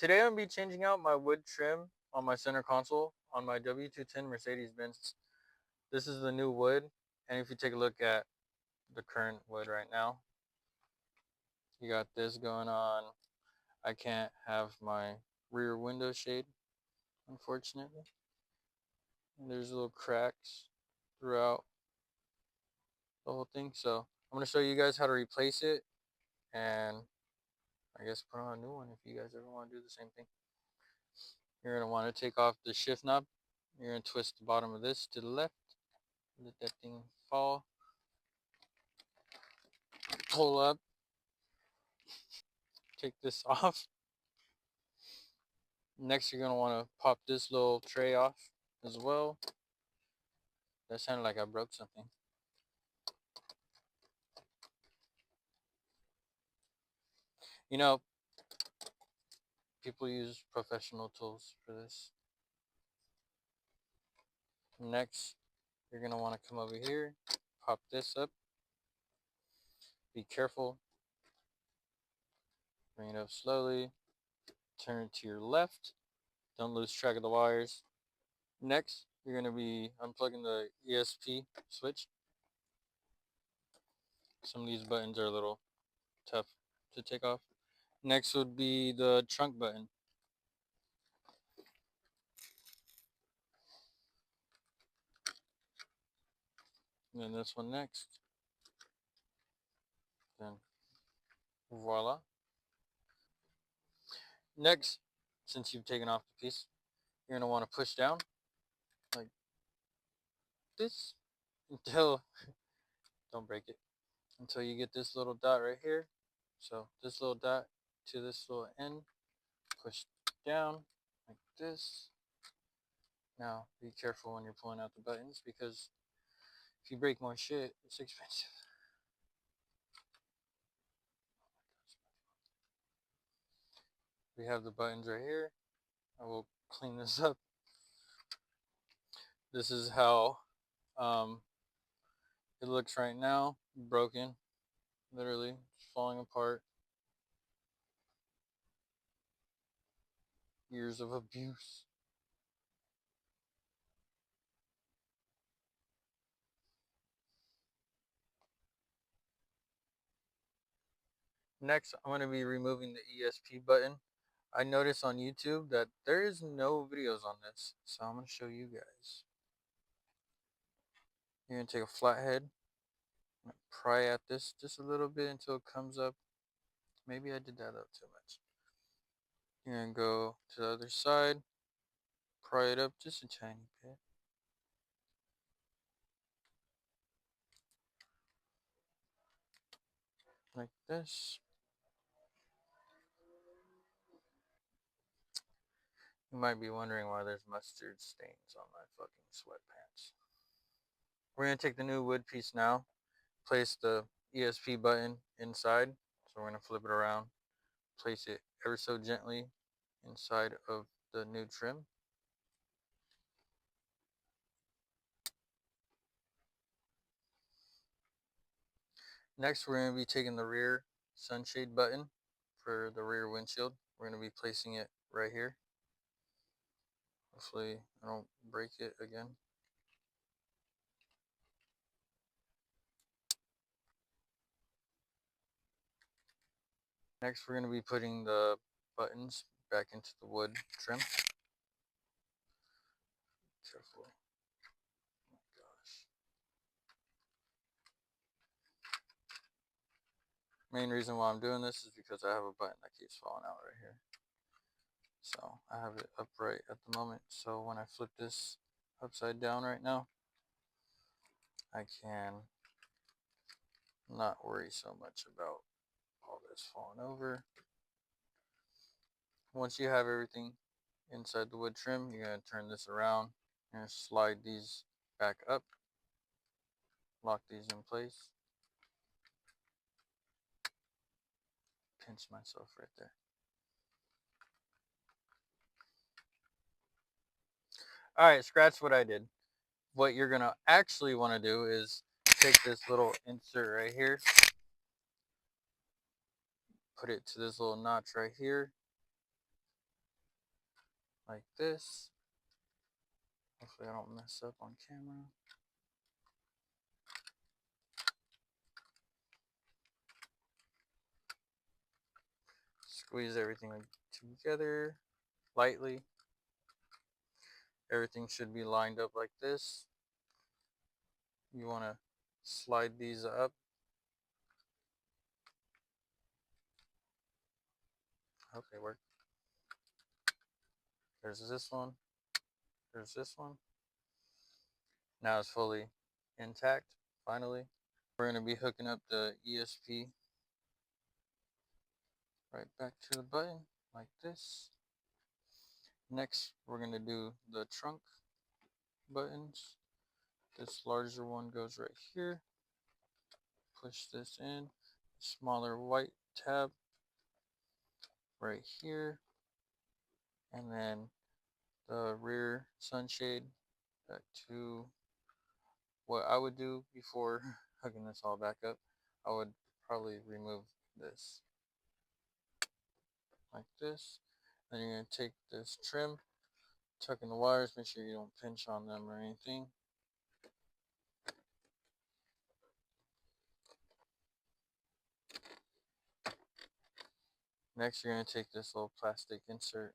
Today I'm going to be changing out my wood trim on my center console on my W210 Mercedes Benz. This is the new wood, and if you take a look at the current wood right now, you got this going on. I can't have my rear window shade, unfortunately. And there's little cracks throughout the whole thing, so I'm going to show you guys how to replace it, and I guess put on a new one if you guys ever want to do the same thing. You're going to want to take off the shift knob. You're going to twist the bottom of this to the left. Let that thing fall. Pull up. Take this off. Next, you're going to want to pop this little tray off as well. That sounded like I broke something. You know, people use professional tools for this. Next, you're going to want to come over here, pop this up. Be careful. Bring it up slowly. Turn it to your left. Don't lose track of the wires. Next, you're going to be unplugging the ESP switch. Some of these buttons are a little tough to take off. Next would be the trunk button. And then this one next. Then voila. Next, since you've taken off the piece, you're going to want to push down like this until, don't break it, until you get this little dot right here. So this little dot to this little end, push down like this. Now be careful when you're pulling out the buttons, because if you break more shit, it's expensive. We have the buttons right here. I will clean this up. This is how it looks right now. Broken, literally it's falling apart. Years of abuse. Next, I'm going to be removing the ESP button. I noticed on YouTube that there is no videos on this, so I'm going to show you guys. You're going to take a flathead, pry at this just a little bit until it comes up. Maybe I did that up too much. You're going to go to the other side, pry it up just a tiny bit. Like this. You might be wondering why there's mustard stains on my fucking sweatpants. We're going to take the new wood piece now, place the ESP button inside. So we're going to flip it around, place it ever so gently inside of the new trim. Next, we're going to be taking the rear sunshade button for the rear windshield. We're going to be placing it right here. Hopefully I don't break it again. Next, we're going to be putting the buttons back into the wood trim. Careful. Oh my gosh. Main reason why I'm doing this is because I have a button that keeps falling out right here. So I have it upright at the moment. So when I flip this upside down right now, I can not worry so much about all this falling over. Once you have everything inside the wood trim, you're going to turn this around and slide these back up, lock these in place, pinch myself right there. Alright, scratch what I did. What you're going to actually want to do is take this little insert right here, put it to this little notch right here, like this. Hopefully I don't mess up on camera. Squeeze everything together lightly. Everything should be lined up like this. You want to slide these up. Okay, work. There's this one. There's this one. Now it's fully intact, finally. We're going to be hooking up the ESP right back to the button like this. Next, we're going to do the trunk buttons. This larger one goes right here. Push this in. Smaller white tab right here. And then the rear sunshade back to what I would do before hooking this all back up. I would probably remove this like this. Then you're going to take this trim, tuck in the wires, make sure you don't pinch on them or anything. Next, you're going to take this little plastic insert